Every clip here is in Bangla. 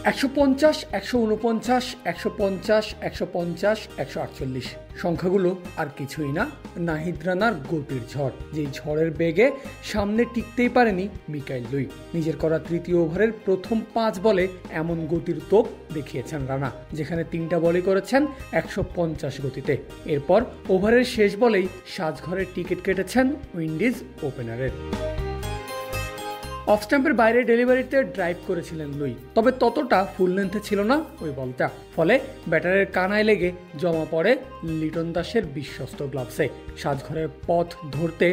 150, 149, 150, 150, 148 সংখ্যাগুলো আর কিছুই না, নাহিদ রানার গতির ঝড়। যেই ঝড়ের বেগে সামনে টিকতেই পারেনি মিকাইল লুই। নিজের করা তৃতীয় ওভারের প্রথম 5 বলে এমন গতির তোপ দেখিয়েছেন রানা, যেখানে 3টা বলই করেছেন 150 গতিতে। এরপর ওভারের শেষ বলেই সাজঘরের টিকিট কেটেছেন উইন্ডিজ ওপেনারের। অফ স্ট্যাম্পের বাইরে ডেলিভারিতে ড্রাইভ করেছিলেন লুই, তবে ততটা ফুল লেন্থে ছিল না ওই বলটা। ফলে ব্যাটারের কানায় লেগে জমা পড়ে লিটন দাসের বিশ্বস্ত গ্লাভসে। সাজঘরের পথ ধরতে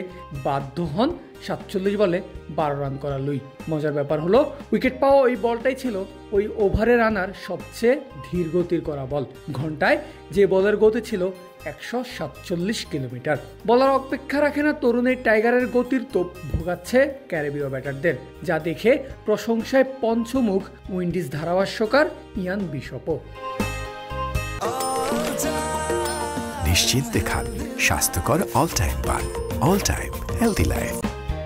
বাধ্য হন 47 বলে 12 রান করা লুই। মজার ব্যাপার হলো, উইকেট পাওয়া ওই বলটাই ছিল ওই ওভারে রানার সবচেয়ে ধীর গতির করা বল। ঘন্টায় যে বলের গতি ছিল 147 কিলোমিটার। বলার অপেক্ষা রাখে না তরুণ এই টাইগারের গতির তোপ ভোগাচ্ছে ক্যারিবীয় ব্যাটারদের, যা দেখে প্রশংসায় পঞ্চমুখ উইন্ডিজ ধারাভাষ্যকার ইয়ান বিশপও। নিশ্চিন্তে খান স্বাস্থ্যকর অল টাইম পান, অল টাইম হেলদি লাইফ।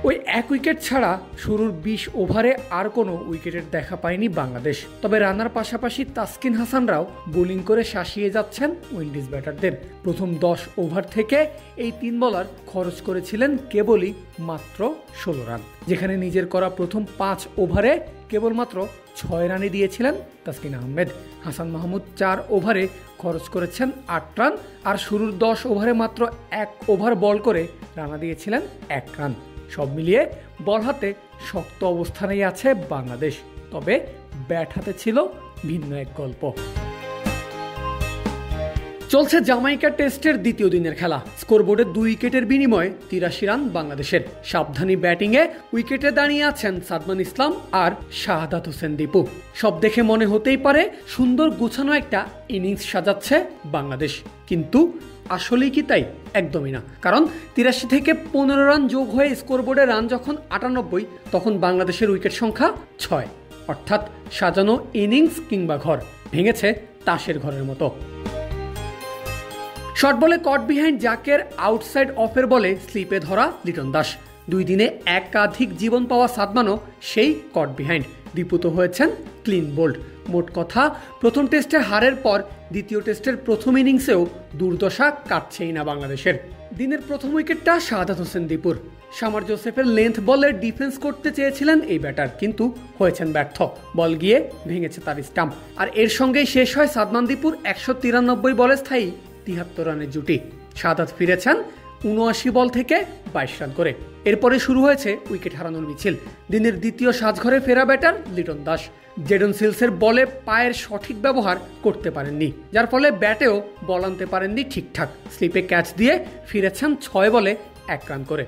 ওই এক উইকেট ছাড়া শুরুর 20 ওভারে আর কোনো উইকেটের দেখা পায়নি বাংলাদেশ। তবে রানার পাশাপাশি তাসকিন হাসানরাও বোলিং করে শাসিয়ে যাচ্ছেন উইন্ডিজ ব্যাটারদের। প্রথম 10 ওভার থেকে এই 3 বোলার খরচ করেছিলেন কেবলই মাত্র 16 রান, যেখানে নিজের করা প্রথম 5 ওভারে কেবলমাত্র 6 রানই দিয়েছিলেন তাসকিন আহমেদ। হাসান মাহমুদ 4 ওভারে খরচ করেছেন 8 রান, আর শুরুর 10 ওভারে মাত্র 1 ওভার বল করে রানা দিয়েছিলেন 1 রান। সব মিলিয়ে বল হাতে শক্ত অবস্থানেই আছে বাংলাদেশ, তবে ব্যাট হাতে ছিল ভিন্ন এক গল্প। চলছে জামাইকা টেস্টের দ্বিতীয় দিনের খেলা। স্কোরবোর্ডে 2 উইকেটের বিনিময়ে 83 রান বাংলাদেশের। সাবধানী ব্যাটিংয়ে উইকেটে দাঁড়িয়ে আছেন সাদমান ইসলাম আর শাহাদাত হোসেন দীপু। সব দেখে মনে হতেই পারে সুন্দর গোছানো একটা ইনিংস সাজাচ্ছে বাংলাদেশ, কিন্তু আসলেই কি তাই? একদমই না। কারণ 83 থেকে 15 রান যোগ হয়ে স্কোরবোর্ডে রান যখন 98, তখন বাংলাদেশের উইকেট সংখ্যা 6। অর্থাৎ সাজানো ইনিংস কিংবা ঘর ভেঙেছে তাসের ঘরের মতো। শর্ট বলে কট বিহাইন্ড জাকের আউটসাইড অফের বলে স্লিপে ধরা লিটন দাস। 2 দিনে একাধিক জীবন পাওয়া সাদমানও সেই কট বিহাইন্ড। দীপুত হয়েছেন ক্লিন বোল্ড। মোট কথা, প্রথম টেস্টে হারের পর দ্বিতীয় টেস্টের প্রথম ইনিংসেও দুর্দশা কাটছেই না বাংলাদেশের। দিনের প্রথম উইকেটটা শাহাদাত হোসেন দীপুর। শামার জোসেফের লেন্থ বলে ডিফেন্স করতে চেয়েছিলেন এই ব্যাটার, কিন্তু হয়েছেন ব্যর্থ। বল গিয়ে ভেঙেছে তার স্টাম্প। আর এর সঙ্গেই শেষ হয় সাদমান দীপুর 193 বলে স্থায়ী 73 রানের জুটি। শাহাদাত ফিরেছেন 79 বল থেকে 22 রান করে। এরপরে শুরু হয়েছে উইকেট হারানোর মিছিল। দিনের দ্বিতীয় সাজঘরে ফেরা ব্যাটার লিটন দাস জেডন সিলসের বলে পায়ের সঠিক ব্যবহার করতে পারেননি, যার ফলে ব্যাটেও বল আনতে পারেননি ঠিকঠাক। স্লিপে ক্যাচ দিয়ে ফিরেছেন 6 বলে 1 রান করে।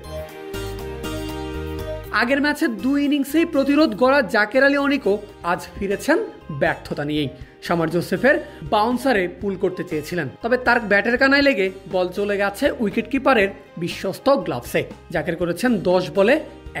আগের ম্যাচে 2 ইনিংসেই প্রতিরোধ গড়া জাকের আলী অনিকও আজ ফিরেছেন ব্যর্থতা নিয়েই। শামার জোসেফের বাউন্সারে পুল করতে চেয়েছিলেন, তবে তার ব্যাটের কানায় লেগে বল চলে গেছে উইকেট কিপারের বিশ্বস্ত গ্লাভসে। জাকের করেছেন 10 বলে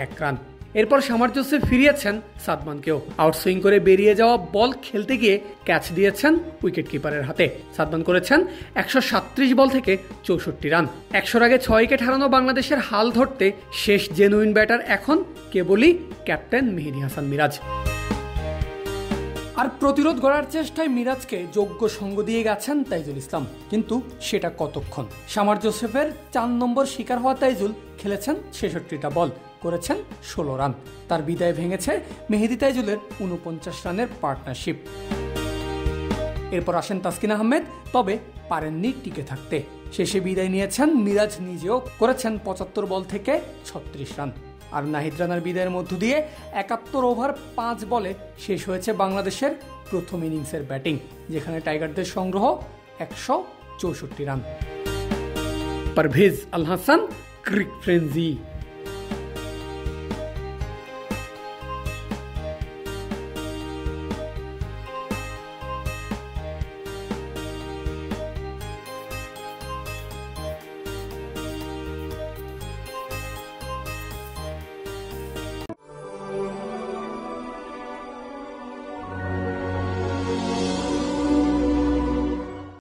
1 রান। এরপর শামার জোসেফ ফিরিয়েছেন সাদমানকেও। আউটসুইং করে বেরিয়ে যাওয়া বল খেলতে গিয়ে ক্যাচ দিয়েছেন উইকেট কিপারের হাতে। সাদমান করেছেন 137 বল থেকে 64 রান। 100 আগে 6 উইকেট হারানো বাংলাদেশের হাল ধরতে শেষ জেনুইন ব্যাটার এখন কেবলই ক্যাপ্টেন মেহেদী হাসান মিরাজ। আর প্রতিরোধ গড়ার চেষ্টায় মিরাজকে যোগ্য সঙ্গ দিয়ে গেছেন তাইজুল ইসলাম, কিন্তু সেটা কতক্ষণ? শামার জোসেফের 4 নম্বর শিকার হওয়া তাইজুল খেলেছেন 66টা বল, করেছেন 16 রান। তার বিদায় ভেঙেছে মেহেদী তাইজুলের 49 রানের পার্টনারশিপ। এরপর আসেন তাসকিন আহমেদ, তবে পারেননি টিকে থাকতে। শেষে বিদায় নিয়েছেন মিরাজ নিজেও, করেছেন 75 বল থেকে 36 রান। আর নাহিদ রানার বিদায়ের মধ্য দিয়ে 71 ওভার 5 বলে শেষ হয়েছে বাংলাদেশের প্রথম ইনিংসের ব্যাটিং, যেখানে টাইগারদের সংগ্রহ 164 রান। পারভেজ আল হাসান, ক্রিক ফ্রেন্জি।